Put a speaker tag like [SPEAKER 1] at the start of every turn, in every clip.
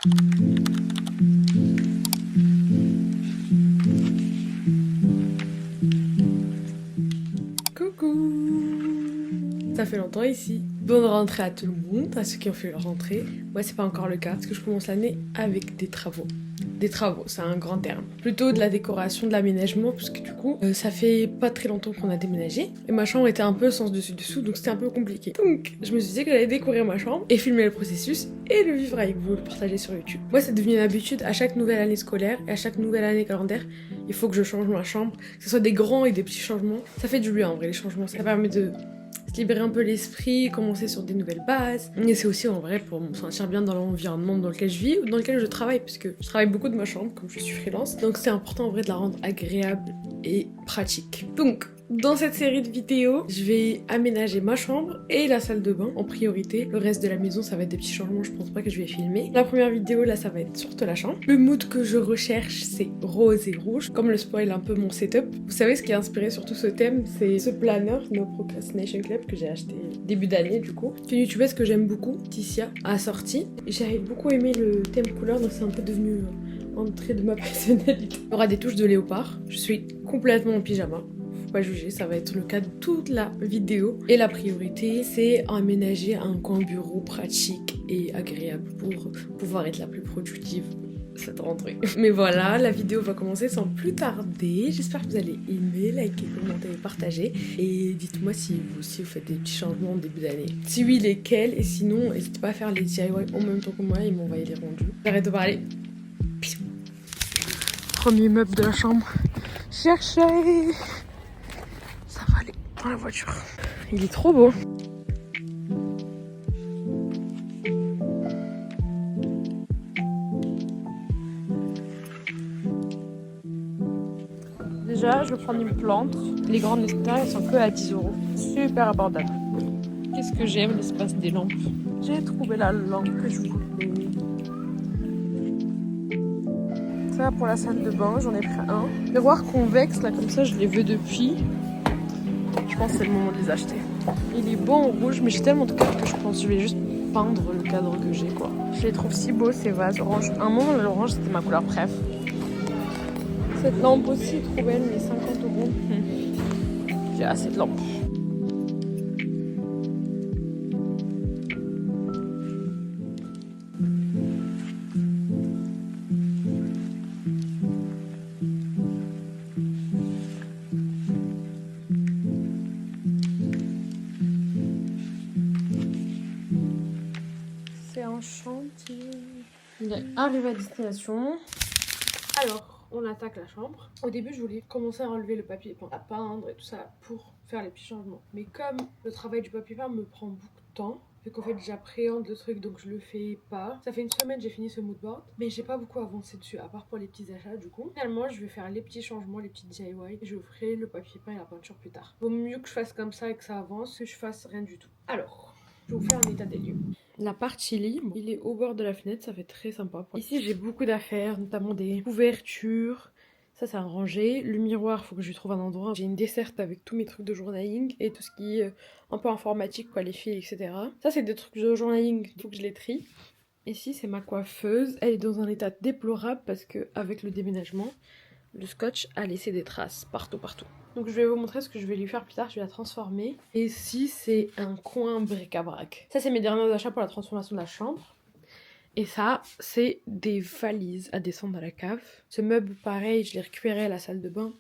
[SPEAKER 1] Coucou! Ça fait longtemps ici. Bonne rentrée à tout le monde, à ceux qui ont fait leur rentrée. Moi, c'est pas encore le cas, parce que je commence l'année avec des travaux. Des travaux, c'est un grand terme. Plutôt de la décoration, de l'aménagement, parce que du coup, ça fait pas très longtemps qu'on a déménagé. Et ma chambre était un peu sens dessus-dessous, donc c'était un peu compliqué. Donc, je me suis dit que j'allais décorer ma chambre et filmer le processus et le vivre avec vous, le partager sur YouTube. Moi, c'est devenu une habitude à chaque nouvelle année scolaire et à chaque nouvelle année calendaire. Il faut que je change ma chambre, que ce soit des grands et des petits changements. Ça fait du bien en vrai, les changements. Ça permet de se libérer un peu l'esprit, commencer sur des nouvelles bases. Et c'est aussi en vrai pour me sentir bien dans l'environnement dans lequel je vis ou dans lequel je travaille, puisque je travaille beaucoup de ma chambre, comme je suis freelance. Donc c'est important en vrai de la rendre agréable et pratique. Donc, dans cette série de vidéos, je vais aménager ma chambre et la salle de bain en priorité. Le reste de la maison, ça va être des petits changements, je pense pas que je vais filmer. La première vidéo, là, ça va être surtout la chambre. Le mood que je recherche, c'est rose et rouge. Comme le spoil un peu mon setup. Vous savez ce qui a inspiré surtout ce thème, c'est ce planner No Procrastination Club que j'ai acheté début d'année du coup. C'est une youtubeuse que j'aime beaucoup, Ticia, a sorti. J'avais beaucoup aimé le thème couleur, donc c'est un peu devenu un trait de ma personnalité. Il y aura des touches de léopard. Je suis complètement en pyjama. Pas juger, ça va être le cas de toute la vidéo. Et la priorité, c'est aménager un coin bureau pratique et agréable pour pouvoir être la plus productive cette rentrée. Mais voilà, la vidéo va commencer sans plus tarder. J'espère que vous allez aimer, liker, commenter, partager. Et dites-moi si vous aussi vous faites des petits changements au début d'année. Si oui, lesquels. Et sinon, n'hésitez pas à faire les DIY en même temps que moi et m'envoyer les rendus. J'arrête de parler. Bisous. Premier meuble de la chambre. Cherchez. Ça va aller dans la voiture. Il est trop beau. Déjà, je vais prendre une plante. Les grandes nectarines, elles sont que à 10 €. Super abordable. Qu'est-ce que j'aime l'espace des lampes. J'ai trouvé la lampe que je voulais. Ça pour la salle de bain, j'en ai pris un. Miroir convexe, là comme ça, je les veux depuis. Je pense que c'est le moment de les acheter. Il est beau en rouge, mais j'ai tellement de cadres que je pense que je vais juste peindre le cadre que j'ai quoi. Je les trouve si beaux ces vases orange. À un moment, l'orange c'était ma couleur préf. Cette lampe aussi, trop belle, mais 50 €. J'ai assez de lampes. C'est un chantier. On est arrivé à destination. Alors, on attaque la chambre. Au début, je voulais commencer à enlever le papier peint, à peindre et tout ça pour faire les petits changements. Mais comme le travail du papier peint me prend beaucoup de temps, vu qu'en fait j'appréhende le truc donc je le fais pas. Ça fait une semaine que j'ai fini ce moodboard, mais j'ai pas beaucoup avancé dessus, à part pour les petits achats du coup. Finalement, je vais faire les petits changements, les petits DIY, et je ferai le papier peint et la peinture plus tard. Vaut mieux que je fasse comme ça et que ça avance, que je fasse rien du tout. Alors, je vais vous faire un état des lieux. La partie libre, il est au bord de la fenêtre, ça fait très sympa. Ici, j'ai beaucoup d'affaires, notamment des couvertures. Ça, c'est un rangé. Le miroir, faut que je lui trouve un endroit. J'ai une desserte avec tous mes trucs de journaling et tout ce qui est un peu informatique, quoi, les fils, etc. Ça, c'est des trucs de journaling, il faut que je les trie. Ici, c'est ma coiffeuse. Elle est dans un état déplorable parce que avec le déménagement, le scotch a laissé des traces partout. Donc je vais vous montrer ce que je vais lui faire plus tard, je vais la transformer. Et ici c'est un coin bric-à-brac. Ça c'est mes derniers achats pour la transformation de la chambre. Et ça c'est des valises à descendre à la cave. Ce meuble pareil, je l'ai récupéré à la salle de bain.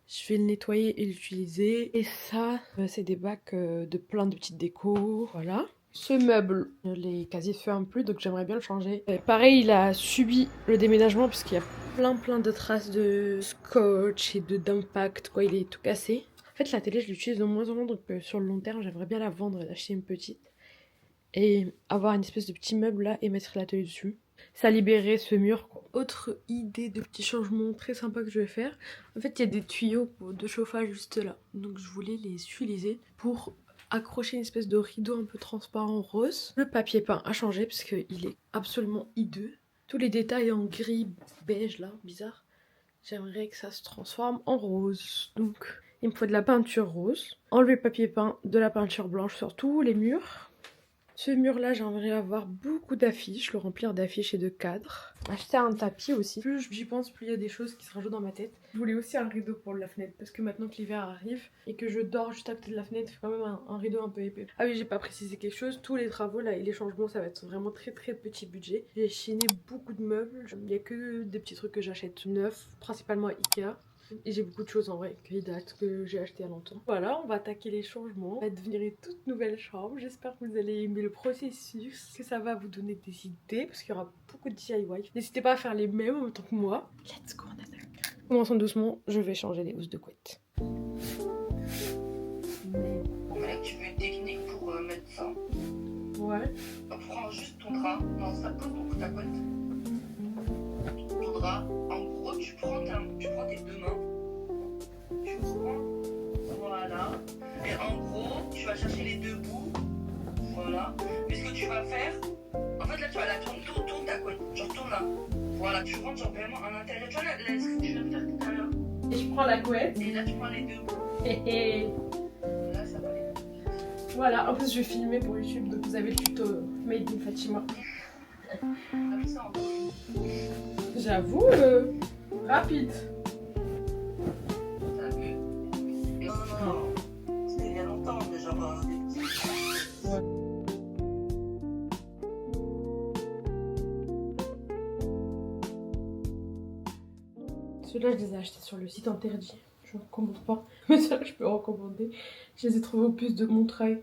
[SPEAKER 1] Je vais le nettoyer et l'utiliser. Et ça, c'est des bacs de plein de petites décos, voilà. Ce meuble, les casiers se ferment plus, donc j'aimerais bien le changer. Et pareil, il a subi le déménagement puisqu'il y a plein de traces de scotch et d'impact, quoi, il est tout cassé. En fait, la télé, je l'utilise de moins en moins, donc sur le long terme, j'aimerais bien la vendre et acheter une petite. Et avoir une espèce de petit meuble là et mettre la télé dessus. Ça libérait ce mur, quoi. Autre idée de petit changement très sympa que je vais faire. En fait, il y a des tuyaux de chauffage juste là. Donc je voulais les utiliser pour accrocher une espèce de rideau un peu transparent rose. Le papier peint a changé parce qu'il est absolument hideux. Tous les détails en gris beige là, bizarre. J'aimerais que ça se transforme en rose. Donc il me faut de la peinture rose. Enlever le papier peint, de la peinture blanche sur tous les murs. Ce mur-là, j'aimerais avoir beaucoup d'affiches, le remplir d'affiches et de cadres. Acheter un tapis aussi. Plus j'y pense, plus il y a des choses qui se rajoutent dans ma tête. Je voulais aussi un rideau pour la fenêtre parce que maintenant que l'hiver arrive et que je dors juste à côté de la fenêtre, il faut quand même un rideau un peu épais. Ah oui, j'ai pas précisé quelque chose. Tous les travaux là et les changements, ça va être vraiment très petit budget. J'ai chiné beaucoup de meubles. Il y a que des petits trucs que j'achète neufs, principalement à Ikea. Et j'ai beaucoup de choses en vrai qui datent, que j'ai acheté à longtemps. Voilà, on va attaquer les changements. Ça va devenir une toute nouvelle chambre. J'espère que vous allez aimer le processus, que ça va vous donner des idées, parce qu'il y aura beaucoup de DIY. N'hésitez pas à faire les mêmes en même temps que moi. Let's go, on attaque. Commençons doucement, je vais changer les housses de couette.
[SPEAKER 2] Là, tu veux une technique pour mettre ça.
[SPEAKER 1] Ouais.
[SPEAKER 2] Donc, prends juste ton drap, non, ça pose donc ta couette. Ton drap, en gros, tu prends tes deux mains, tu prends, voilà, et en gros, tu vas chercher les deux bouts, voilà. Mais ce que tu vas faire, en fait, là, tu vas la tourner, tourne ta couette, genre tourne là. Voilà, tu rentres genre vraiment à l'intérieur, tu vois, là, ce que tu viens de faire tout à l'heure.
[SPEAKER 1] Et je prends la couette.
[SPEAKER 2] Et là, tu prends les deux bouts.
[SPEAKER 1] Et
[SPEAKER 2] là, ça va aller.
[SPEAKER 1] Voilà, en plus je vais filmer pour YouTube, donc vous avez le tuto Made in Fatima.
[SPEAKER 2] T'as vu ça en fait.
[SPEAKER 1] J'avoue, rapide.
[SPEAKER 2] T'as vu? Non. C'était il y a longtemps, mais genre des petits.
[SPEAKER 1] Ouais. Ceux-là, je les ai achetés sur le site interdit. Je ne recommande pas, mais ça, je peux recommander. Je les ai trouvés au puce de Montreuil.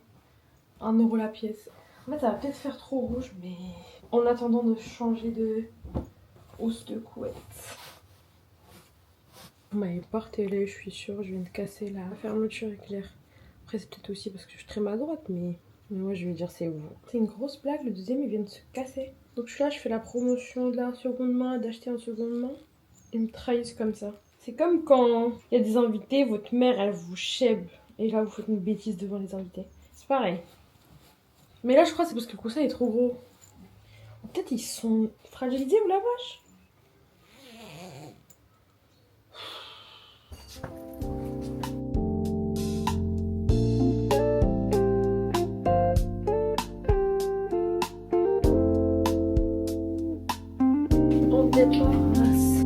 [SPEAKER 1] 1 € la pièce. En fait, ça va peut-être faire trop rouge, mais en attendant de changer de housse de couette. Vous m'avez porté l'œil, je suis sûre, je viens de casser la fermeture éclair. Après, c'est peut-être aussi parce que je suis très maladroite, mais moi, je vais dire c'est vous. C'est une grosse blague, le deuxième, il vient de se casser. Donc, je suis là, je fais la promotion de la seconde main, d'acheter en seconde main. Ils me trahissent comme ça. C'est comme quand il y a des invités, votre mère, elle vous chèbe. Et là, vous faites une bêtise devant les invités. C'est pareil. Mais là, je crois que c'est parce que le coussin est trop gros. Peut-être ils sont fragilisés ou la vache. On débarrasse.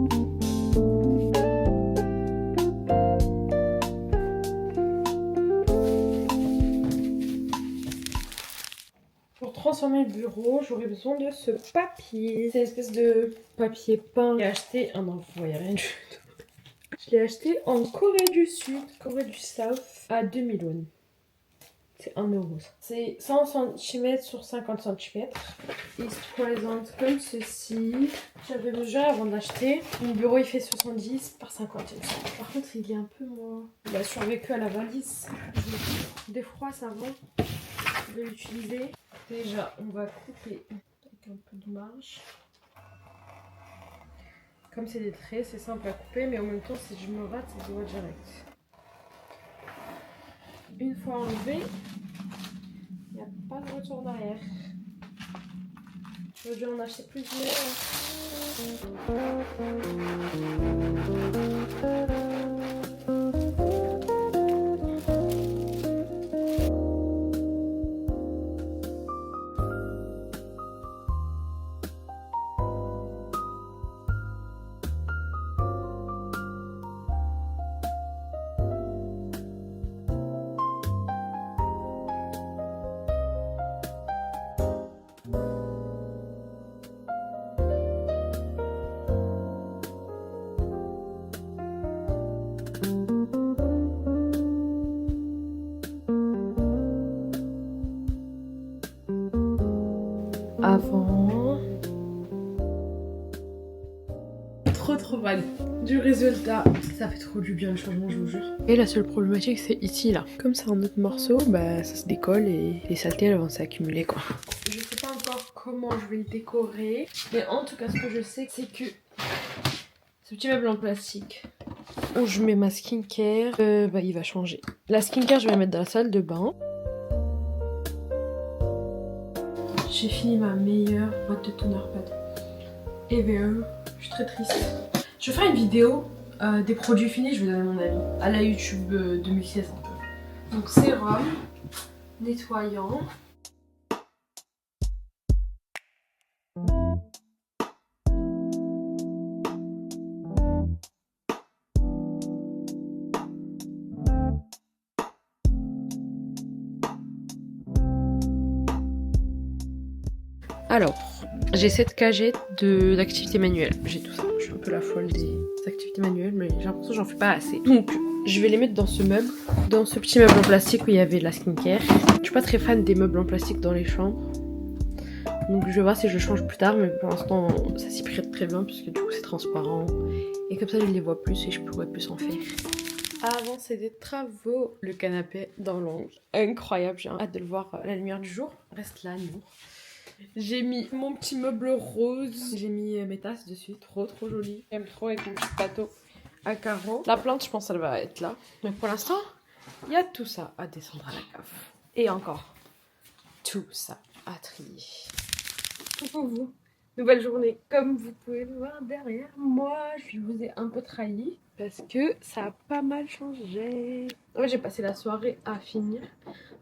[SPEAKER 1] Pour transformer le bureau, j'aurais besoin de ce papier. C'est une espèce de papier peint. J'ai acheté un vous voyez rien du tout. Je l'ai acheté en Corée du Sud, Corée du South, à 2000 won. C'est 1 €. C'est 100 cm sur 50 cm. Il se présente comme ceci. J'avais besoin avant d'acheter. Mon bureau il fait 70 par 50 cm. Par contre il est un peu moins... Il a survécu à la valise. Des froids ça va. Je vais l'utiliser. Déjà on va couper avec un peu de marge. Comme c'est des traits, c'est simple à couper, mais en même temps, si je me rate, ça se voit direct. Une fois enlevé, il n'y a pas de retour d'arrière. Je vais dû en acheter plusieurs. Avant. Trop fan du résultat. Ça fait trop du bien le changement, je vous jure. Et la seule problématique, c'est ici là. Comme c'est un autre morceau, bah ça se décolle et les saletés elles vont s'accumuler quoi. Je sais pas encore comment je vais le décorer, mais en tout cas ce que je sais c'est que ce petit meuble en plastique où je mets ma skincare, bah il va changer. La skincare je vais la mettre dans la salle de bain. J'ai fini ma meilleure boîte de toner pad ever. Je suis très triste. Je vais faire une vidéo des produits finis, je vais donner mon avis. À la YouTube 2016 un peu. Donc sérum, nettoyant. Alors, j'ai cette cagette d'activités manuelles. J'ai tout ça. Je suis un peu la folle des activités manuelles, mais j'ai l'impression que j'en fais pas assez. Donc, je vais les mettre dans ce meuble, dans ce petit meuble en plastique où il y avait de la skincare. Je suis pas très fan des meubles en plastique dans les chambres. Donc, je vais voir si je change plus tard, mais pour l'instant, ça s'y prête très bien puisque du coup, c'est transparent. Et comme ça, je les vois plus et je pourrais plus en faire. Avant, c'est des travaux. Le canapé dans l'angle. Incroyable, j'ai hâte de le voir à la lumière du jour. Reste là, Nour. J'ai mis mon petit meuble rose. J'ai mis mes tasses dessus. Trop joli. J'aime trop avec mon petit plateau à carreaux. La plante, je pense, elle va être là. Mais pour l'instant, il y a tout ça à descendre à la cave. Et encore, tout ça à trier. Pour vous, nouvelle journée. Comme vous pouvez le voir derrière moi, je vous ai un peu trahi. Parce que ça a pas mal changé. Ouais, j'ai passé la soirée à finir.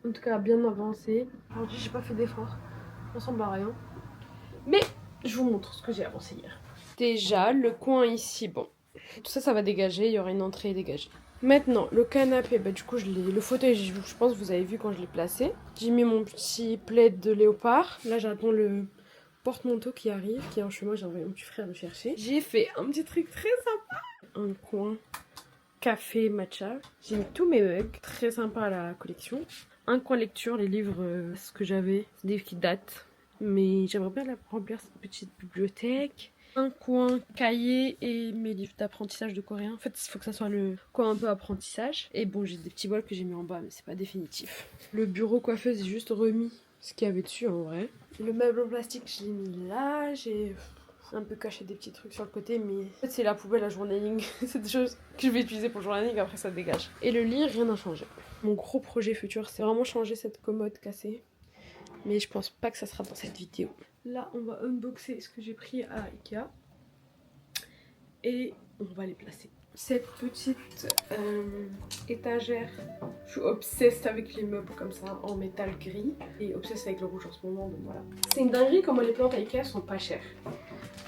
[SPEAKER 1] En tout cas, bien avancé. Aujourd'hui, j'ai pas fait d'effort. Ça ressemble à rien. Mais je vous montre ce que j'ai avancé hier. Déjà, le coin ici, bon. Tout ça, ça va dégager. Il y aura une entrée dégagée. Maintenant, le canapé, bah, du coup, le fauteuil, je pense que vous avez vu quand je l'ai placé. J'ai mis mon petit plaid de léopard. Là, j'attends le porte-manteau qui arrive, qui est en chemin. J'ai envoyé mon petit frère le chercher. J'ai fait un petit truc très sympa. Un coin café matcha. J'ai mis tous mes mugs. Très sympa la collection. Un coin lecture, les livres, ce que j'avais, c'est des livres qui datent. Mais j'aimerais bien remplir cette petite bibliothèque. Un coin cahier et mes livres d'apprentissage de coréen. En fait, il faut que ça soit le coin un peu apprentissage. Et bon, j'ai des petits bols que j'ai mis en bas, mais c'est pas définitif. Le bureau coiffeuse, j'ai juste remis ce qu'il y avait dessus en vrai. Le meuble en plastique, je l'ai mis là. J'ai un peu caché des petits trucs sur le côté, mais en fait, c'est la poubelle à journaling. C'est des choses que je vais utiliser pour le journaling, après ça dégage. Et le lit, rien n'a changé. Mon gros projet futur, c'est vraiment changer cette commode cassée. Mais je pense pas que ça sera dans cette vidéo. Là, on va unboxer ce que j'ai pris à Ikea. Et on va les placer. Cette petite étagère. Je suis obsesse avec les meubles comme ça, en métal gris. Et obsesse avec le rouge en ce moment, donc voilà. C'est une dinguerie comment les plantes à Ikea sont pas chères.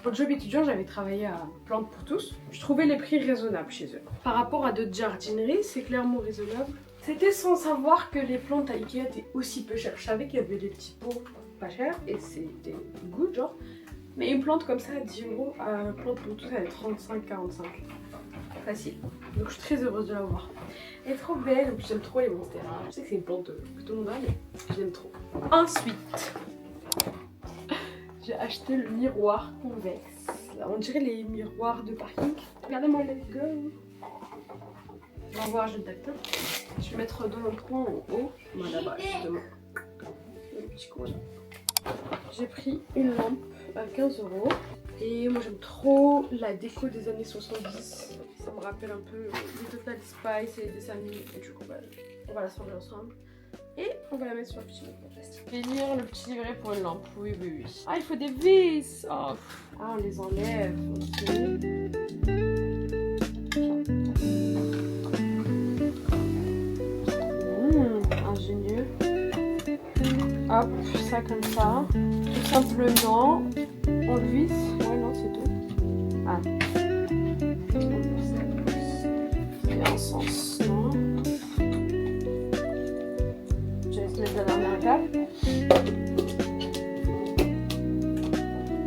[SPEAKER 1] Pour le job étudiant, j'avais travaillé à Plantes pour tous. Je trouvais les prix raisonnables chez eux. Par rapport à d'autres jardineries, c'est clairement raisonnable. C'était sans savoir que les plantes à Ikea étaient aussi peu chères. Je savais qu'il y avait des petits pots pas chers et c'était good genre. Mais une plante comme ça à 10 €, à plante pour tout ça, elle est 35-45. Facile. Donc je suis très heureuse de l'avoir. Elle est trop belle, en plus j'aime trop les monstera. Je sais que c'est une plante que tout le monde a, mais je l'aime trop. Ensuite, j'ai acheté le miroir convexe. Là, on dirait les miroirs de parking. Regardez-moi, let's go. On va voir, je le tactile. Je vais mettre dans le coin en haut. Moi là-bas, justement. Le petit coin là. J'ai pris une lampe à 15 €. Et moi j'aime trop la déco des années 70. Ça me rappelle un peu les Total Spice et les dessins animés. Et du coup, on va la changer ensemble. Et on va la mettre sur le petit livret plastique. Je vais lire le petit livret pour une lampe. Oui. Ah, il faut des vis. Oh. Ah, on les enlève. Ingénieux. Hop, ça comme ça. Tout simplement. On le visse. Ouais, non, c'est tout. Ah. Il y a un sens, non? Je vais mettre la dernière étape.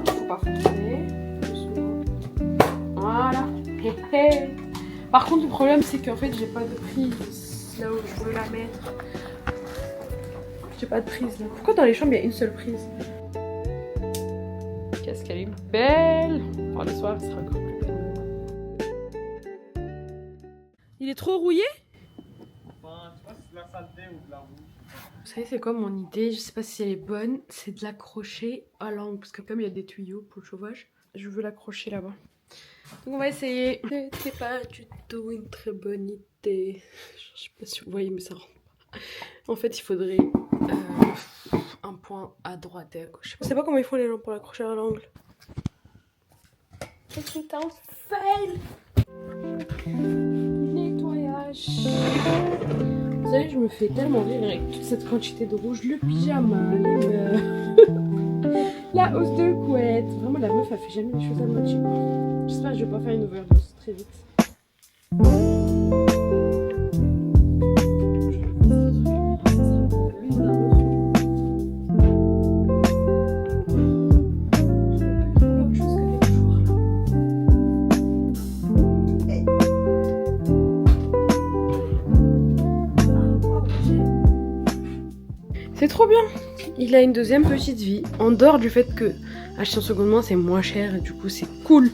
[SPEAKER 1] Faut pas forcer. Voilà. Par contre, le problème, c'est qu'en fait, j'ai pas de prise là où je veux la mettre. J'ai pas de prise là. Pourquoi dans les chambres, il y a une seule prise? Qu'est-ce qu'elle est belle! Oh, le soir, elle sera encore plus belle. Il est trop rouillé?
[SPEAKER 3] Enfin, je sais pas si c'est de la saleté ou de la rouge.
[SPEAKER 1] Vous savez, c'est quoi mon idée? Je sais pas si elle est bonne. C'est de l'accrocher à l'angle. Parce que comme il y a des tuyaux pour le chauffage, je veux l'accrocher là-bas. Donc on va essayer. C'était pas du tout une très bonne idée. Je sais pas si vous voyez, mais ça rentre pas. En fait, il faudrait un point à droite et à gauche. Je sais pas comment ils font les gens pour l'accrocher à l'angle. C'est un fail. Nettoyage. Vous savez, je me fais tellement rire avec toute cette quantité de rouge. Le pyjama, les meubles, la hausse de couette. Vraiment, la meuf, elle fait jamais les choses à moitié. J'espère que je vais pas faire une overdose très vite. C'est trop bien. Il a une deuxième petite vie. En dehors du fait que acheter en seconde main c'est moins cher et du coup c'est cool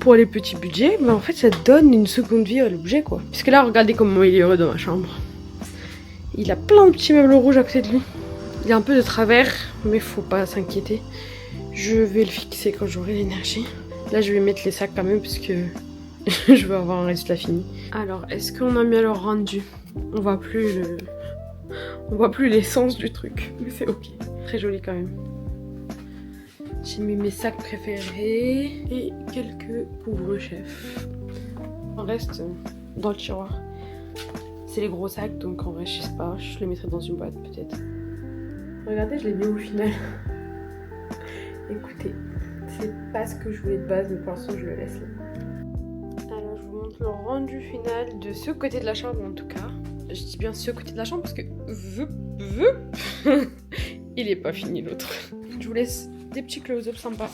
[SPEAKER 1] pour les petits budgets, mais en fait ça donne une seconde vie à l'objet quoi. Puisque là regardez comment il est heureux dans ma chambre. Il a plein de petits meubles rouges à côté de lui. Il a un peu de travers, mais faut pas s'inquiéter. Je vais le fixer quand j'aurai l'énergie. Là je vais mettre les sacs quand même parce que je veux avoir un résultat fini. Alors est-ce qu'on a mis le rendu? On voit plus l'essence du truc, mais c'est ok. Très joli quand même. J'ai mis mes sacs préférés et quelques couvre-chefs. On reste dans le tiroir. C'est les gros sacs, donc en vrai, je sais pas, je les mettrai dans une boîte peut-être. Regardez, je l'ai mis au final. Écoutez, c'est pas ce que je voulais de base, mais pour l'instant, je le laisse là. Alors, je vous montre le rendu final de ce côté de la chambre en tout cas. Je dis bien ce côté de la chambre parce que il est pas fini l'autre. Je vous laisse des petits close-up sympas.